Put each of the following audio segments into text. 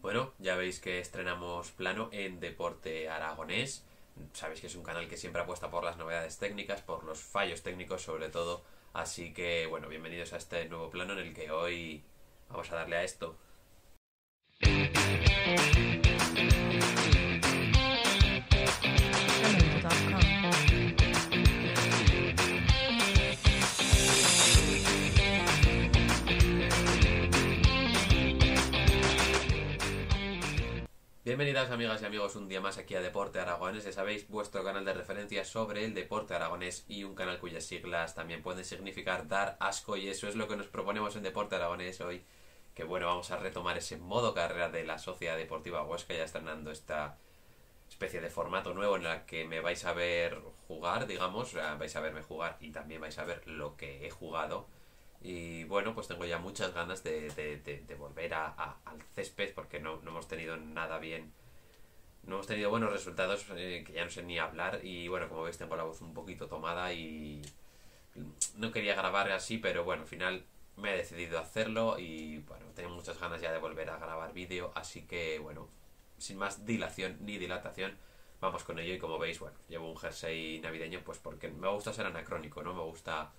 Bueno, ya veis que estrenamos plano en Deporte Aragonés. Sabéis que es un canal que siempre apuesta por las novedades técnicas, por los fallos técnicos sobre todo. Así que, bueno, bienvenidos a este nuevo plano en el que hoy vamos a darle a esto. Bienvenidas amigas y amigos un día más aquí a Deporte Aragonés. Ya sabéis, vuestro canal de referencia sobre el deporte aragonés y un canal cuyas siglas también pueden significar dar asco, y eso es lo que nos proponemos en Deporte Aragonés hoy. Que bueno, vamos a retomar ese modo carrera de la Sociedad Deportiva Huesca, ya estrenando esta especie de formato nuevo en la que me vais a ver jugar, digamos, vais a verme jugar y también vais a ver lo que he jugado. Y bueno, pues tengo ya muchas ganas de volver al césped, porque no hemos tenido nada bien. No hemos tenido buenos resultados, que ya no sé ni hablar. Y bueno, como veis tengo la voz un poquito tomada y no quería grabar así, pero bueno, al final me he decidido a hacerlo. Y bueno, tengo muchas ganas ya de volver a grabar vídeo. Así que bueno, sin más dilación ni dilatación, vamos con ello. Y como veis, bueno, llevo un jersey navideño pues porque me gusta ser anacrónico, ¿no? Me gusta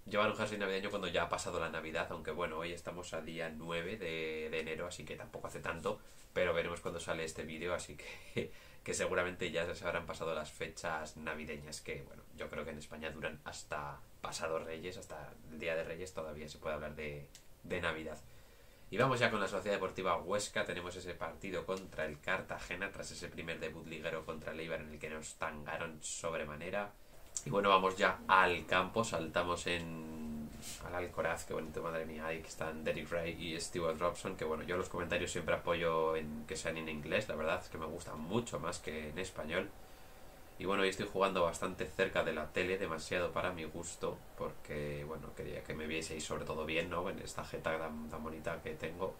llevar un jersey navideño cuando ya ha pasado la Navidad, aunque bueno, hoy estamos a día 9 de enero, así que tampoco hace tanto, pero veremos cuando sale este vídeo, así que seguramente ya se habrán pasado las fechas navideñas, que bueno, yo creo que en España duran hasta pasado Reyes, hasta el Día de Reyes todavía se puede hablar de Navidad. Y vamos ya con la Sociedad Deportiva Huesca. Tenemos ese partido contra el Cartagena tras ese primer debut liguero contra el Eibar en el que nos tangaron sobremanera. Y bueno, vamos ya al campo, saltamos al Alcoraz, que bonito, madre mía, ahí que están Derek Ray y Stewart Robson, que bueno, yo los comentarios siempre apoyo en que sean en inglés, la verdad es que me gustan mucho más que en español. Y bueno, hoy estoy jugando bastante cerca de la tele, demasiado para mi gusto, porque bueno, quería que me vieseis sobre todo bien, ¿no? En esta jeta tan bonita que tengo.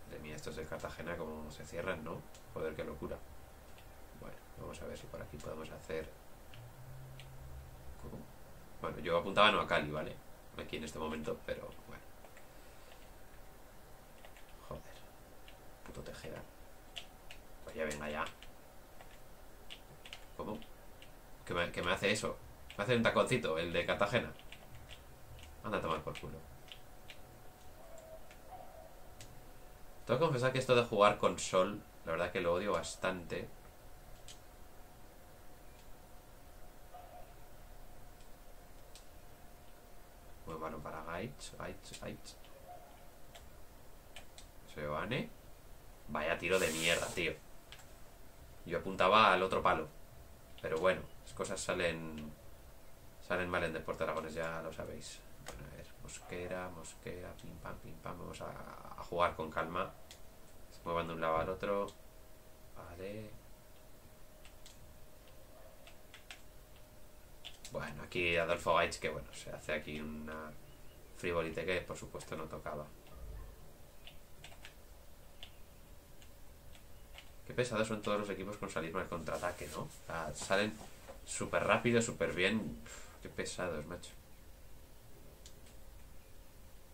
Madre mía, estos del Cartagena como se cierran, ¿no? Joder, qué locura. Bueno, vamos a ver si por aquí podemos hacer... ¿Cómo? Bueno, yo apuntaba no a Cali, ¿vale? Aquí en este momento, pero bueno. Joder. Puto Tejeda. Oye, venga ya. ¿Cómo? ¿Que me hace eso? Me hace un taconcito, el de Cartagena. Anda a tomar por culo. Tengo que confesar que esto de jugar con sol, la verdad que lo odio bastante. Muy bueno para Gaich. Seoane. Vaya tiro de mierda, tío. Yo apuntaba al otro palo. Pero bueno, las cosas salen mal en Deporte Aragones, ya lo sabéis. Bueno, a ver, Mosquera, pim pam. Vamos a jugar con calma. Se muevan de un lado al otro. Vale. Bueno, aquí Adolfo Gaich, que bueno, se hace aquí una frivolite que por supuesto no tocaba. Qué pesados son todos los equipos con salir mal contraataque, ¿no? O sea, salen súper rápido, súper bien. Uf, qué pesados, macho.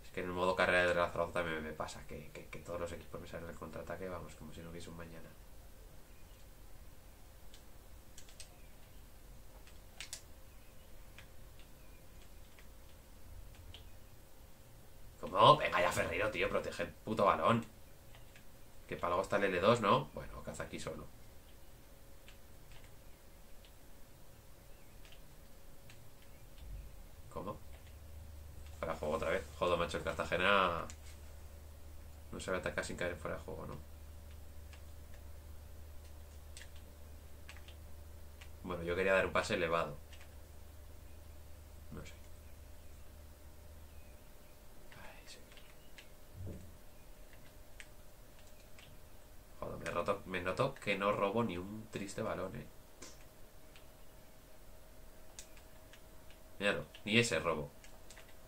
Es que en el modo carrera de la Zaragoza también me pasa que todos los equipos me salen al contraataque, vamos, como si no hubiese un mañana. ¿Cómo? Venga ya, Ferreiro, tío, protege el puto balón. Que para algo está el L2, ¿no? Bueno, caza aquí solo. ¿Cómo? Fuera de juego otra vez. Joder, macho, el Cartagena no sabe atacar sin caer fuera de juego, ¿no? Bueno, yo quería dar un pase elevado. No sé. Ay, sí. Joder, me noto que no robo ni un triste balón, eh. Míralo, ni ese robo.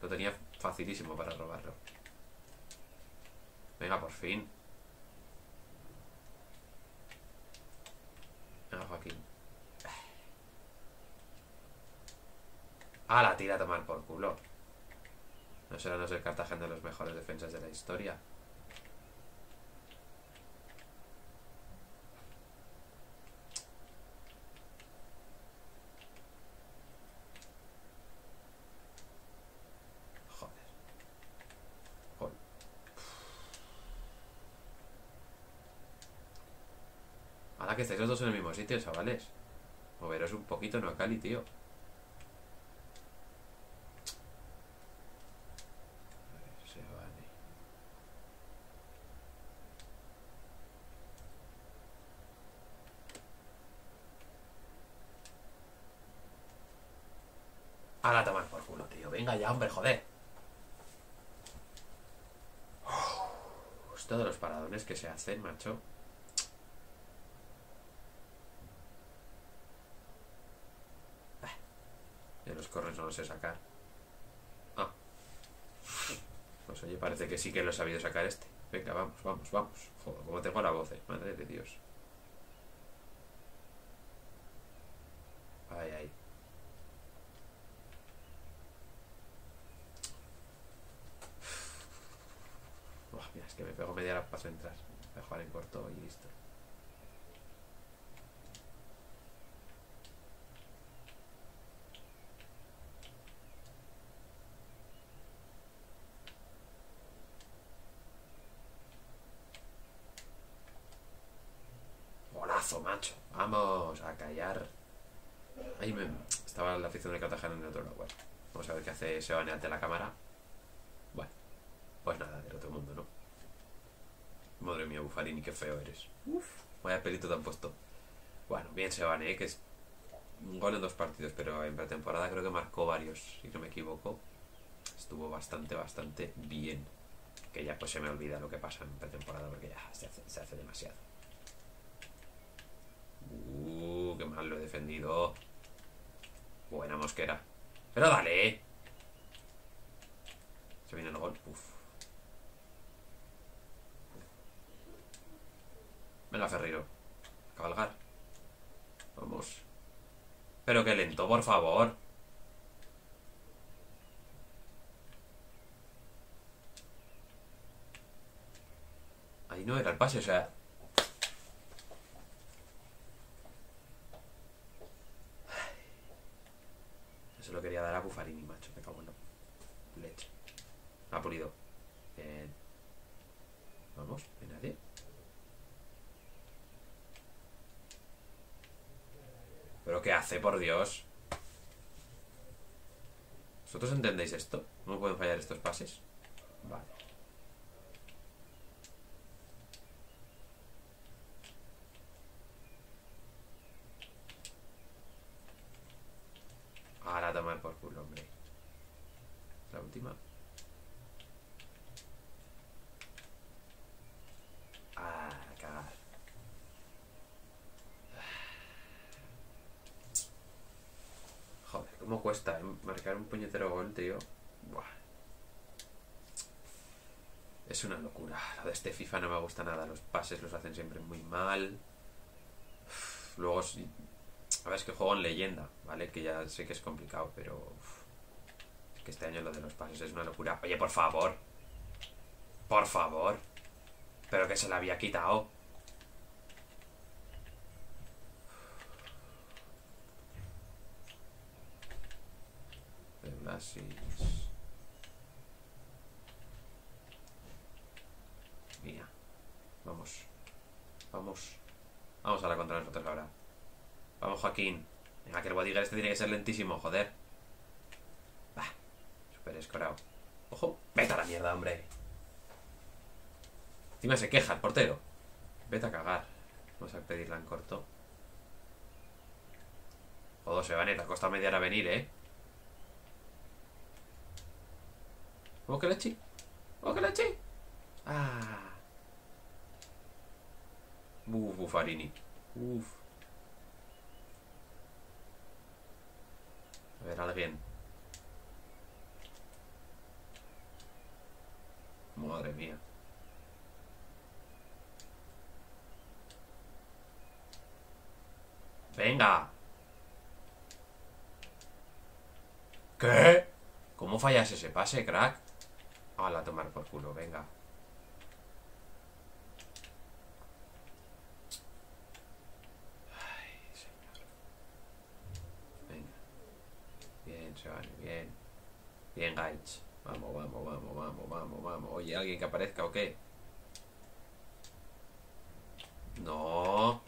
Lo tenía facilísimo para robarlo. Venga, por fin. Venga, Joaquín. Ah, la tira a tomar por culo. No serán los del Cartagena los mejores defensas de la historia. Joder. Joder. Ahora que estáis los dos en el mismo sitio, chavales. Moveros un poquito, no a Cali, tío. Se vale. Ahora tomar por culo, tío. Venga ya, hombre, joder. Todos los paradones que se hacen, macho. Ya los corres no los sé sacar. Ah. Pues oye, parece que sí que lo he sabido sacar este. Venga, vamos, vamos, vamos. Joder, como tengo la voz, madre de Dios. Ay, ay. Buah, mira, es que me pego media hora para entrar. Voy a jugar en corto y listo. Golazo, macho. Vamos a callar. Ahí me... Estaba la afición de Cartagena en el otro lado. Bueno, vamos a ver qué hace Sebane ante la cámara. Bueno, pues nada, del otro mundo, ¿no? Madre mía, Buffarini, qué feo eres. Uf, vaya pelito te han puesto. Bueno, bien Sebane, que es un gol en 2 partidos, pero en pretemporada creo que marcó varios, si no me equivoco. Estuvo bastante bien. Que ya pues se me olvida lo que pasa en pretemporada porque ya se hace demasiado. Qué mal lo he defendido. Buena Mosquera. Pero dale. Se viene el gol. Uf. Venga, Ferreiro. A cabalgar. Vamos. Pero qué lento, por favor. Ahí no era el pase, o sea... Se lo quería dar a Buffarini, macho. Me cago en la leche. Ha pulido. Bien. Vamos, ¿hay nadie? ¿Pero qué hace, por Dios? ¿Vosotros entendéis esto? ¿No pueden fallar estos pases? Vale. Ahora a tomar por culo, hombre. La última. Ah, a cagar. Joder, cómo cuesta marcar un puñetero gol, tío. Buah. Es una locura. Lo de este FIFA no me gusta nada. Los pases los hacen siempre muy mal. Luego, a ver, es que juego en leyenda, ¿vale? Que ya sé que es complicado, pero... Es que este año lo de los pases es una locura. Oye, por favor. Por favor. Pero que se la había quitado. De Blasis. Mira. Vamos. Vamos. Vamos a la contra nosotros ahora. Vamos, Joaquín. Venga, que el bodyguard este tiene que ser lentísimo, joder. Bah. Súper escorado. Ojo. Vete a la mierda, hombre. Encima se queja el portero. Vete a cagar. Vamos a pedirla en corto. Joder, se van a ir. Ha costado media hora venir, ¿eh? ¿Cómo que la eché? ¿Cómo que la eché? Ah. Buffarini. Uf. A ver, alguien. Madre mía. Venga. ¿Qué? ¿Cómo fallas ese pase, crack? Hala, a tomar por culo, venga. Ay, señor. Venga. Bien, Sebane, bien. Bien, Gaich. Vamos, vamos, vamos, vamos, vamos, vamos. Oye, ¿alguien que aparezca o qué? No.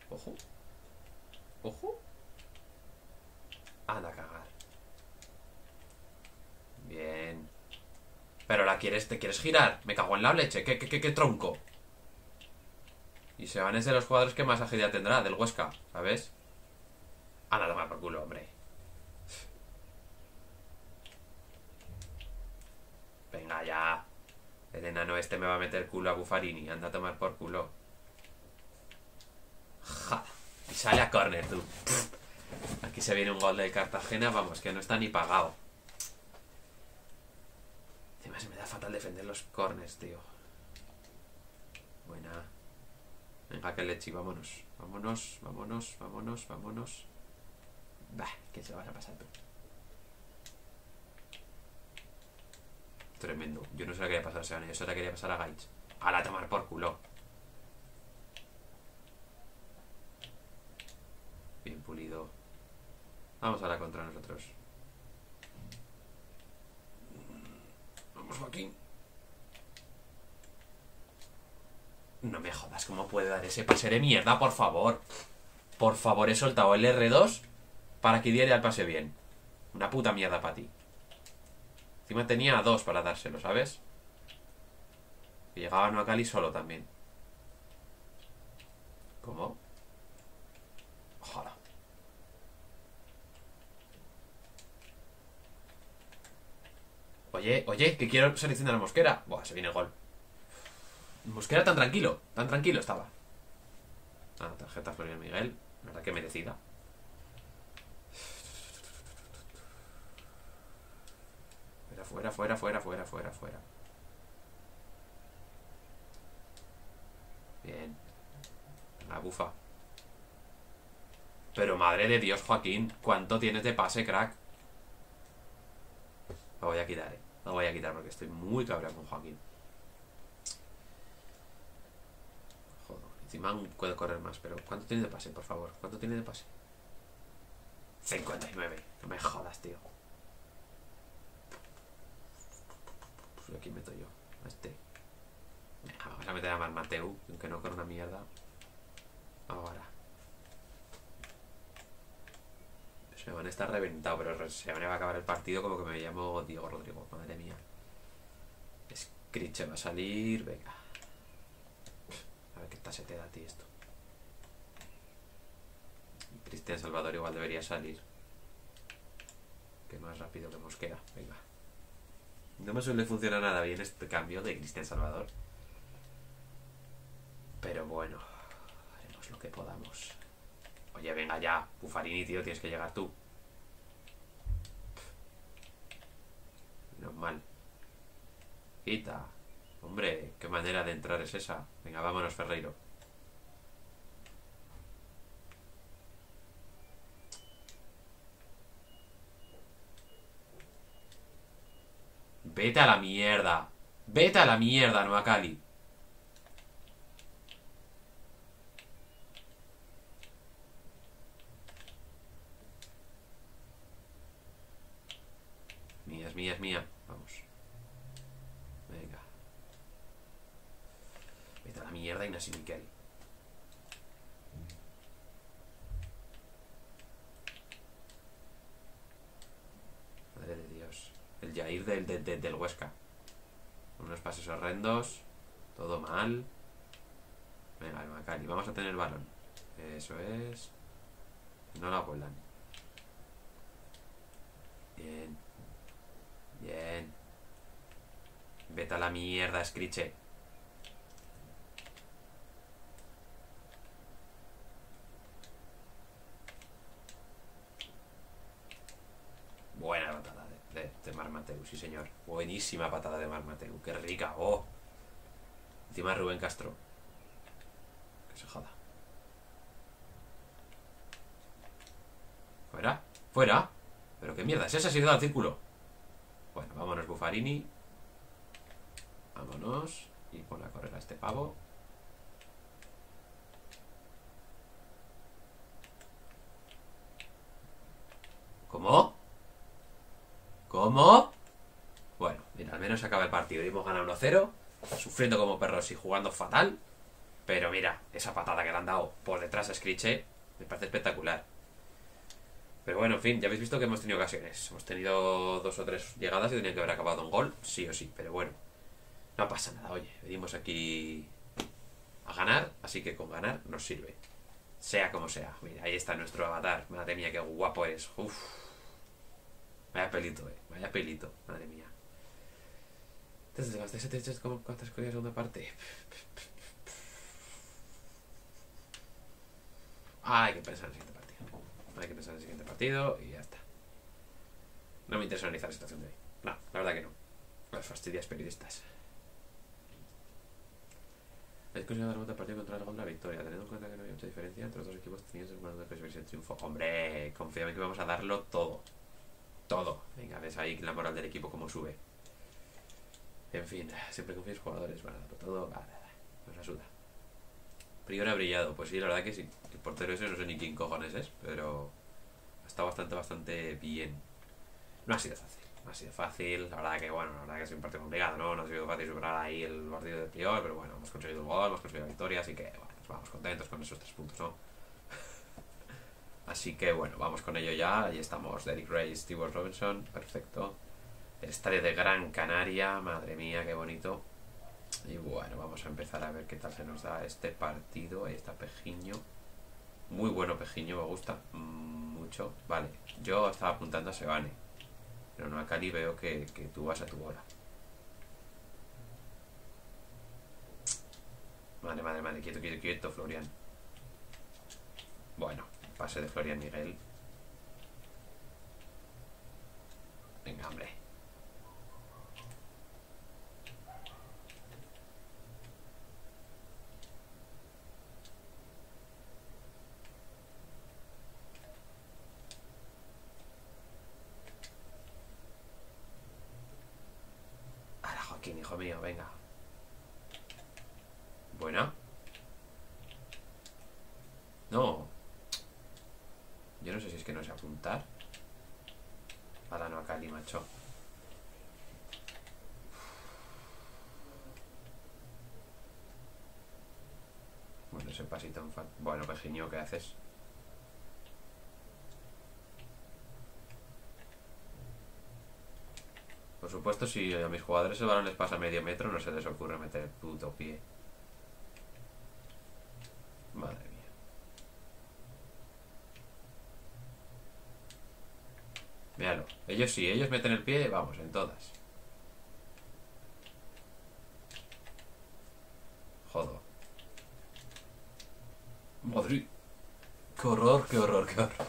Ojo. Ojo. Anda a cagar. Bien. Pero te quieres girar. Me cago en la leche. ¿Qué tronco? Y Seban es de los jugadores que más agilidad tendrá, del Huesca, ¿sabes? Anda a tomar por culo, hombre. Venga ya. El enano este me va a meter culo a Buffarini. Anda a tomar por culo. Ja. Y sale a córner, tú. Aquí se viene un gol de Cartagena, vamos, que no está ni pagado. Encima se me da fatal defender los corners, tío. Buena. Venga, que leche, vámonos. Vámonos, vámonos, vámonos, vámonos. Bah, que se lo vas a pasar tú. Tremendo. Yo no se la quería pasar a Seban, yo se la quería pasar a Gaich. A la tomar por culo. Bien pulido. Vamos ahora contra nosotros. Vamos, Joaquín. No me jodas, ¿cómo puede dar ese pase de mierda? Por favor. Por favor, he soltado el R2 para que diera el pase bien. Una puta mierda para ti. Encima tenía 2 para dárselo, ¿sabes? Y llegaba Noah Cali solo también. ¿Cómo? Ojalá. Oye, que quiero seleccionar a Mosquera. Buah, se viene el gol. Mosquera tan tranquilo estaba. Ah, tarjeta Florian Miguel. La verdad que merecida. Fuera. Bien. La bufa. Pero madre de Dios, Joaquín, ¿cuánto tienes de pase, crack? Lo voy a quitar, Lo voy a quitar porque estoy muy cabreado con Joaquín. Joder, encima puedo correr más, pero ¿cuánto tiene de pase, por favor? ¿Cuánto tiene de pase? 59. No me jodas, tío. Pues aquí meto yo. A este. Venga, vamos a meter a Marmateu, aunque no con una mierda. Ahora. Se van a estar reventado, pero se van a acabar el partido como que me llamo Diego Rodrigo. Madre mía. Scritch va a salir. Venga. A ver qué tal se te da a ti esto. Cristian Salvador igual debería salir. Que más rápido que Mosquera. Venga. No me suele funcionar nada bien este cambio de Cristian Salvador. Pero bueno. Haremos lo que podamos. Oye, venga ya. Buffarini, tío, tienes que llegar tú. Menos mal. Quita. Hombre, qué manera de entrar es esa. Venga, vámonos, Ferreiro. Vete a la mierda. Vete a la mierda, Noah Cali. Es mía. Vamos. Venga. Vete a la mierda, Ignasi Miquel. Madre de Dios. El Jair del Huesca. Unos pases horrendos. Todo mal. Venga, Macari. Vamos a tener el balón. Eso es. No la vuelan. Bien. Bien. Vete a la mierda, Scriche. Buena patada de Marmateu, sí señor. Buenísima patada de Marmateu. Qué rica, oh. Encima Rubén Castro. Que se joda. Fuera. ¿Pero qué mierda es esa? Se ha ido al círculo. Bueno, vámonos, Buffarini. Vámonos. Y pon a correr a este pavo. ¿Cómo? ¿Cómo? Bueno, mira, al menos se acaba el partido. Y hemos ganado 1-0, sufriendo como perros y jugando fatal. Pero mira, esa patada que le han dado por detrás a Screech me parece espectacular. Pero bueno, en fin, ya habéis visto que hemos tenido ocasiones. Hemos tenido 2 o 3 llegadas y tenían que haber acabado en gol, sí o sí. Pero bueno, no pasa nada, oye. Venimos aquí a ganar, así que con ganar nos sirve. Sea como sea. Mira, ahí está nuestro avatar. Madre mía, qué guapo es. Uf. Vaya pelito, vaya pelito. Madre mía. ¿Cuántas cosas segunda parte? Hay que pensar en el siguiente partido. Hay que pensar en el siguiente partido y ya está. No me interesa analizar la situación de hoy. No, la verdad que no. Las fastidias periodistas. Es conseguido dar vuelta al partido contra la victoria, teniendo en cuenta que no había mucha diferencia entre los dos equipos, teniendo en cuenta que el triunfo. Hombre, confíame que vamos a darlo todo. Todo. Venga, ves ahí la moral del equipo como sube. En fin, siempre confío en jugadores, van a darlo todo. Nos ayuda. Prior ha brillado, pues sí, la verdad que sí. El portero ese no sé ni quién cojones es, pero está bastante bien. No ha sido fácil. No ha sido fácil, la verdad que bueno, la verdad que es un partido complicado, ¿no? No ha sido fácil superar ahí el partido de Prior, pero bueno, hemos conseguido un gol, hemos conseguido la victoria, así que bueno, nos vamos contentos con esos 3 puntos, ¿no? Así que bueno, vamos con ello ya. Ahí estamos, Derek Ray, Stewart Robinson, perfecto. El estadio de Gran Canaria, madre mía, qué bonito. Y bueno, vamos a empezar a ver qué tal se nos da este partido. Ahí está Pejiño. Muy bueno Pejiño, me gusta mucho. Vale, yo estaba apuntando a Sebane, pero no a Cali, veo que tú vas a tu bola. Vale, quieto, Florian. Bueno, pase de Florian Miguel. Venga, hombre. Ahora, Joaquín, hijo mío, venga. Buena. No. Yo no sé si es que no sé apuntar. Ahora no a Cali, macho. Bueno, ese pasito en falta. Bueno, Pejiño, ¿qué haces? Por supuesto, si a mis jugadores el balón les pasa medio metro, no se les ocurre meter el puto pie. Madre mía. Míralo. Ellos sí, ellos meten el pie, vamos, en todas. Jodo. Madrid. Qué horror, qué horror, qué horror.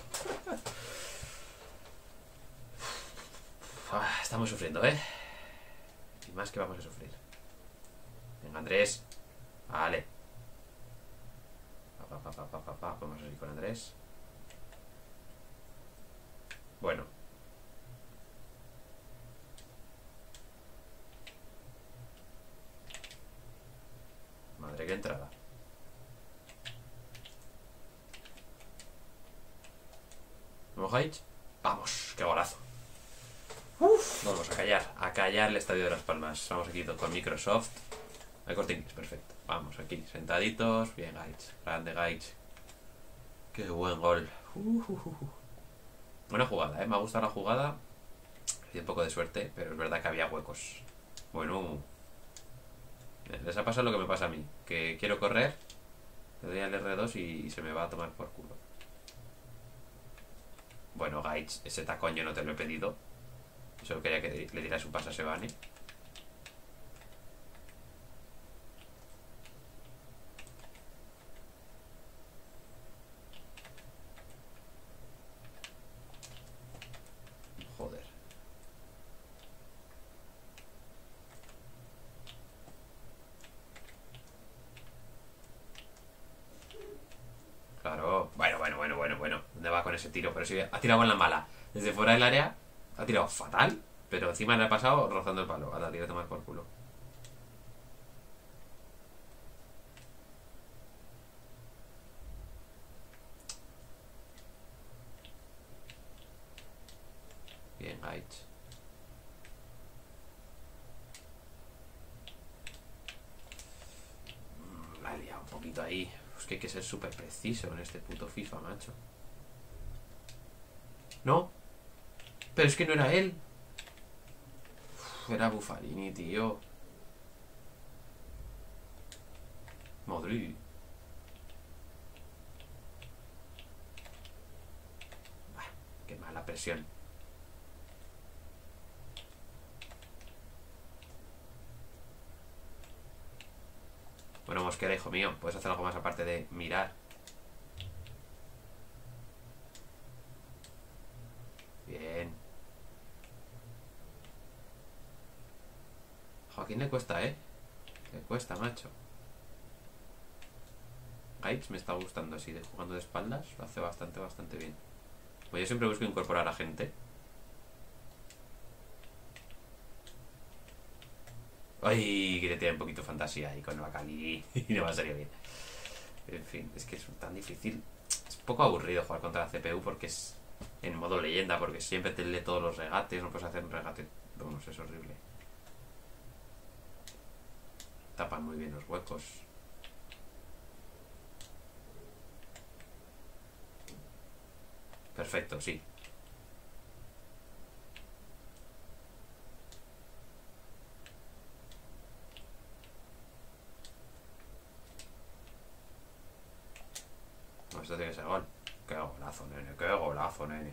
Estamos sufriendo, ¿eh? Y más que vamos a sufrir. Venga, Andrés. Vale. Vamos a ir con Andrés. Bueno. Madre, qué entrada. ¿Vamos, Haich? Vamos, qué golazo. Vamos a callar el estadio de Las Palmas. Vamos aquí con Microsoft. El Corte Inglés, perfecto. Vamos aquí, sentaditos. Bien, Gaich, grande Gaich. Qué buen gol. Buena jugada, me ha gustado la jugada. Hay un poco de suerte, pero es verdad que había huecos. Bueno, les ha pasado lo que me pasa a mí, que quiero correr, le doy al R2 y se me va a tomar por culo. Bueno, Gaich, ese tacón yo no te lo he pedido. Solo quería que le diera su pase a Sebane. Joder. Claro. Bueno. ¿Dónde va con ese tiro? Pero si ha tirado en la mala. Desde fuera del área ha tirado fatal. Pero encima le ha pasado rozando el palo. A la tira a tomar por culo. Gaich. La he liado un poquito ahí. Es que hay que ser súper preciso en este puto FIFA, macho. ¿No? Pero es que no era él. Era Buffarini, tío. Madrid. Qué mala presión. Bueno, Mosquera, hijo mío, puedes hacer algo más aparte de mirar. Bien. Joaquín le cuesta, ¿eh? Le cuesta, macho. Gaich me está gustando así, de jugando de espaldas. Lo hace bastante bien. Pues yo siempre busco incorporar a gente. Ay, que le tiene un poquito de fantasía ahí con Bacali y no va a salir bien. En fin, es que es tan difícil. Es un poco aburrido jugar contra la CPU porque es en modo leyenda, porque siempre te lee todos los regates, no puedes hacer un regate. Vamos, es horrible. Tapan muy bien los huecos. Perfecto, sí. No, esto tiene que ser gol. Qué golazo, nene, qué golazo, nene.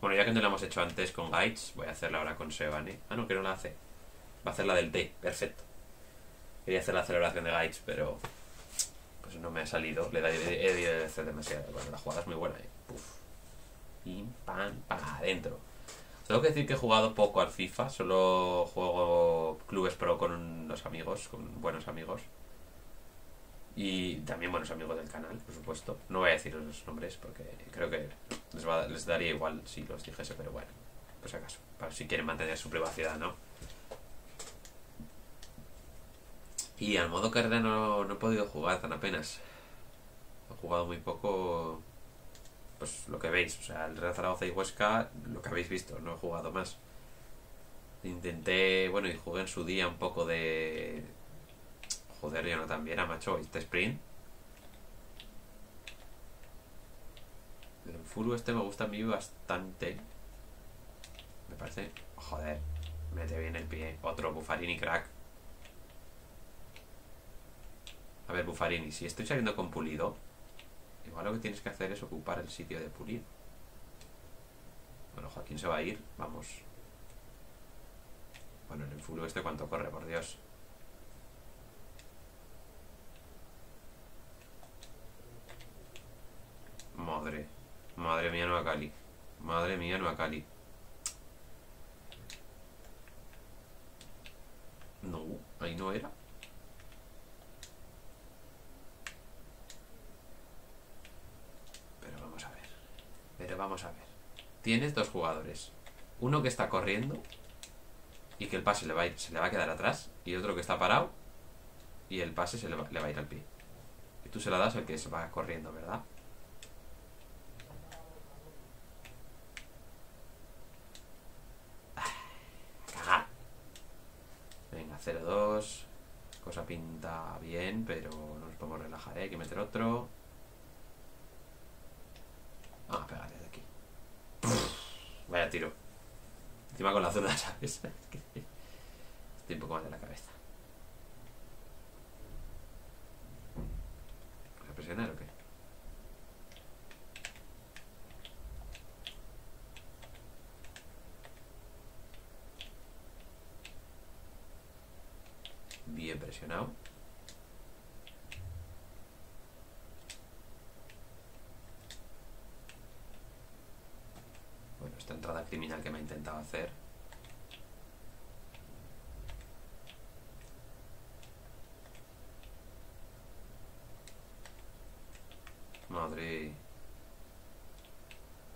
Bueno, ya que no lo hemos hecho antes con Gaich, voy a hacerla ahora con Sebane. Ah, no, que no la hace. Va a hacer la del T, perfecto. Quería hacer la celebración de Gaich, pero pues no me ha salido. He debido de hacer demasiado. Bueno, la jugada es muy buena, Puf. Pim, pam, para adentro. Tengo que decir que he jugado poco al FIFA. Solo juego clubes pro con los amigos, con buenos amigos. Y también buenos amigos del canal, por supuesto. No voy a decir los nombres porque creo que les daría igual si los dijese, pero bueno, por si acaso, para si quieren mantener su privacidad, ¿no? Y al modo carrera no he podido jugar tan apenas. He jugado muy poco. Pues lo que veis, o sea, el Real Zaragoza y Huesca, lo que habéis visto, no he jugado más. Intenté, bueno, y jugué en su día un poco de... Joder, yo no también era, macho, este sprint. El Furu este me gusta a mí bastante. Me parece... Joder, mete bien el pie. Otro Buffarini crack. A ver, Buffarini, si estoy saliendo con Pulido, igual lo que tienes que hacer es ocupar el sitio de Pulido. Bueno, Joaquín se va a ir, vamos. Bueno, en el Furu este cuánto corre, por Dios. Madre mía, Nueva Cali. Madre mía, Nueva Cali. No, ahí no era. Pero vamos a ver. Tienes dos jugadores. Uno que está corriendo y que el pase se le va a quedar atrás. Y otro que está parado y el pase le va a ir al pie. Y tú se la das al que se va corriendo, ¿verdad? Cagar. Venga, 0-2. Cosa pinta bien, pero no nos podemos relajar, ¿eh? Hay que meter otro. Ah, pégate de aquí. Vaya tiro. Encima con la zurda, ¿sabes? Estoy un poco mal de la cabeza. ¿Vas a presionar o qué? Bien presionado. Bueno, esta entrada criminal que me ha intentado hacer. Madre.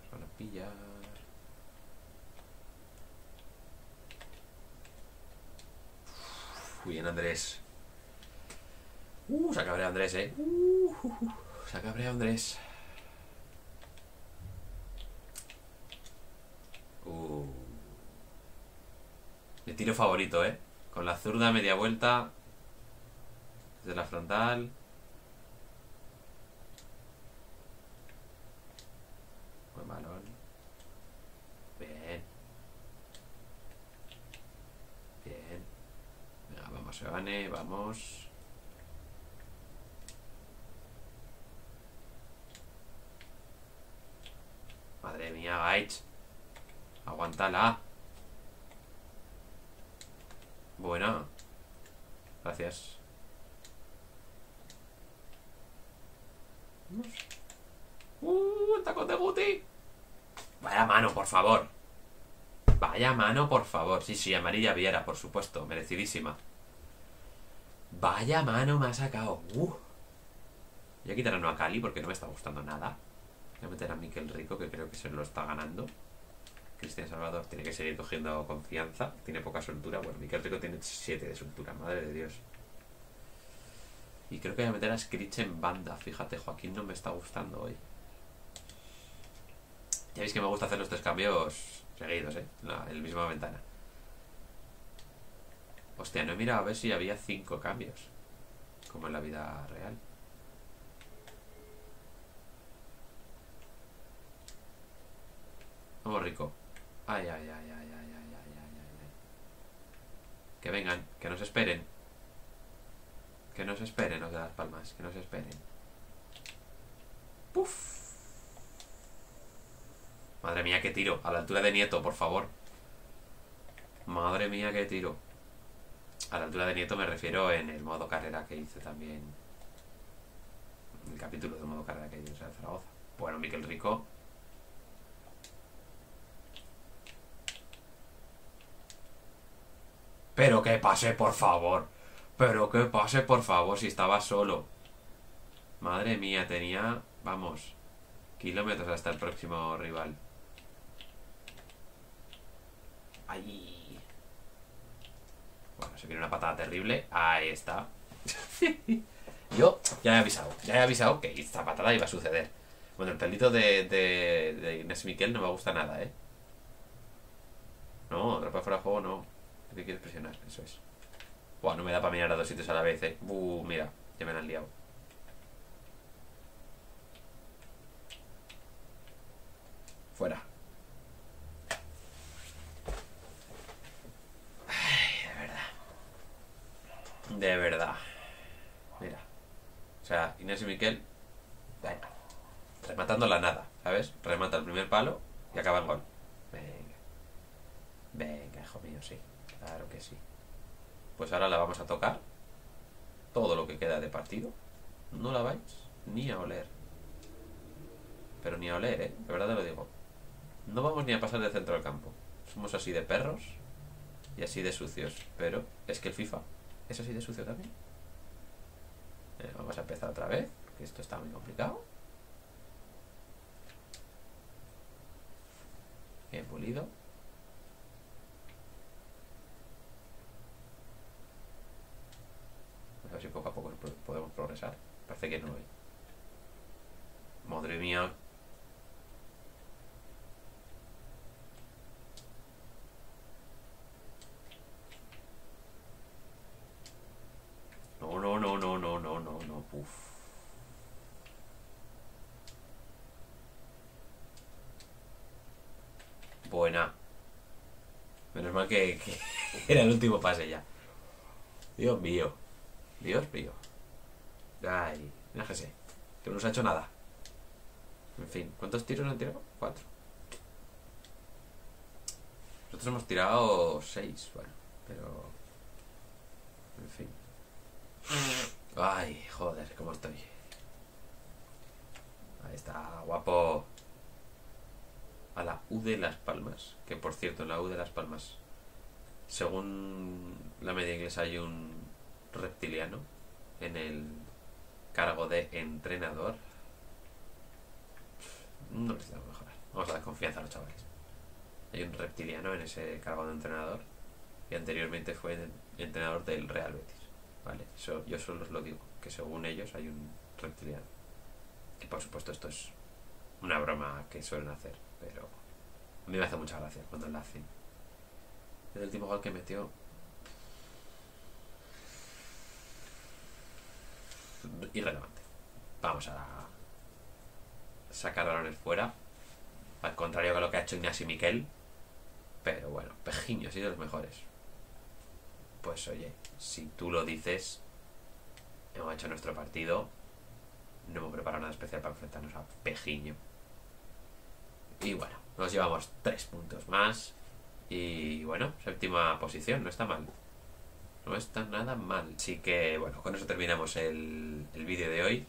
Nos van a pillar. Muy bien, Andrés. Se ha cabreado Andrés, se ha cabreado Andrés. Mi tiro favorito, ¿eh? Con la zurda, media vuelta. Desde la frontal. Buen balón. Bien. Bien. Venga, vamos, Evane, vamos. Madre mía, Gaich. Aguántala. Buena. Gracias. El tacón de Guti. Vaya mano, por favor. Vaya mano, por favor. Sí, sí, amarilla Viera, por supuesto. Merecidísima. Vaya mano me ha sacado. Voy a quitar a Cali porque no me está gustando nada. Voy a meter a Mikel Rico, que creo que se lo está ganando. Cristian Salvador tiene que seguir cogiendo confianza. Tiene poca soltura. Bueno, Mikel Rico tiene 7 de soltura. Madre de Dios. Y creo que voy a meter a Scritch en banda. Fíjate, Joaquín no me está gustando hoy. Ya veis que me gusta hacer los 3 cambios seguidos, en la misma ventana. Hostia, no he mirado a ver si había 5 cambios, como en la vida real. Vamos, Rico. Ay, ay, ay, ay, ay, ay, ay, ay, ay. Que vengan, que nos esperen. Que nos esperen los de Las Palmas, que nos esperen. Puf. Madre mía, qué tiro. A la altura de Nieto, por favor. Madre mía, qué tiro. A la altura de Nieto me refiero en el modo carrera que hice también. En el capítulo de modo carrera que hice en Zaragoza. Bueno, Mikel Rico. Pero que pase, por favor. Pero que pase, por favor, si estaba solo. Madre mía, tenía... Vamos. Kilómetros hasta el próximo rival. ¡Ay! Bueno, se viene una patada terrible. Ahí está. Yo ya he avisado que esta patada iba a suceder. Bueno, el pelito de Inés Miquel no me gusta nada, ¿eh? No, atrapar fuera de juego no. ¿Qué quieres presionar? Eso es. Buah, no me da para mirar a 2 sitios a la vez, ¿eh? Mira, ya me la han liado. Fuera. Ay, de verdad. De verdad. Mira. O sea, Inés y Miquel. Venga. Rematando la nada, ¿sabes? Remata el primer palo y acaba en gol. Venga. Venga, hijo mío, sí. Claro que sí. Pues ahora la vamos a tocar. Todo lo que queda de partido. No la vais ni a oler. Pero ni a oler, ¿eh? De verdad te lo digo. No vamos ni a pasar del centro del campo. Somos así de perros y así de sucios. Pero es que el FIFA es así de sucio también. Vamos a empezar otra vez, porque esto está muy complicado. Bien pulido. A ver si poco a poco podemos progresar. Parece que no, ¿eh? Madre mía. No, no, no, no, no, no, no, no. Uf. Buena. Menos mal que era el último pase ya. Dios mío. Dios mío. Ay, déjese. Que no nos ha hecho nada. En fin, ¿cuántos tiros han tirado? 4. Nosotros hemos tirado 6, bueno, pero... En fin. Ay, joder, cómo estoy. Ahí está, guapo. A la U de Las Palmas. Que por cierto, en la U de Las Palmas, según la media inglesa, hay un reptiliano en el cargo de entrenador. No necesitamos mejorar. Vamos a dar confianza a los chavales. Hay un reptiliano en ese cargo de entrenador y anteriormente fue entrenador del Real Betis. Vale, yo solo os lo digo, que según ellos hay un reptiliano. Y por supuesto esto es una broma que suelen hacer, pero a mí me hace mucha gracia cuando la hacen. El último gol que metió... Irrelevante. Vamos a sacar balones fuera. Al contrario que lo que ha hecho Ignasi Miquel. Pero bueno, Pejiño ha sido de los mejores. Pues oye, si tú lo dices, hemos hecho nuestro partido. No hemos preparado nada especial para enfrentarnos a Pejiño. Y bueno, nos llevamos 3 puntos más. Y bueno, séptima posición, no está mal. No está nada mal. Así que bueno, con eso terminamos el vídeo de hoy.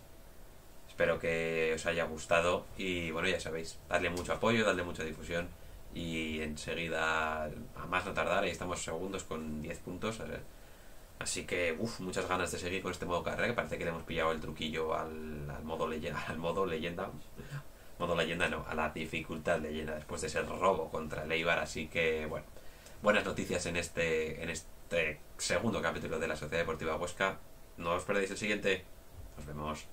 Espero que os haya gustado. Y bueno, ya sabéis, dadle mucho apoyo, dadle mucha difusión. Y enseguida, a más no tardar, ahí estamos segundos con 10 puntos. Así que, muchas ganas de seguir con este modo carrera, que parece que le hemos pillado el truquillo al modo leyenda. Al modo leyenda. Modo leyenda no, a la dificultad leyenda después de ese robo contra el Eibar. Así que, bueno, buenas noticias en este segundo capítulo de la Sociedad Deportiva Huesca. No os perdáis el siguiente. Nos vemos.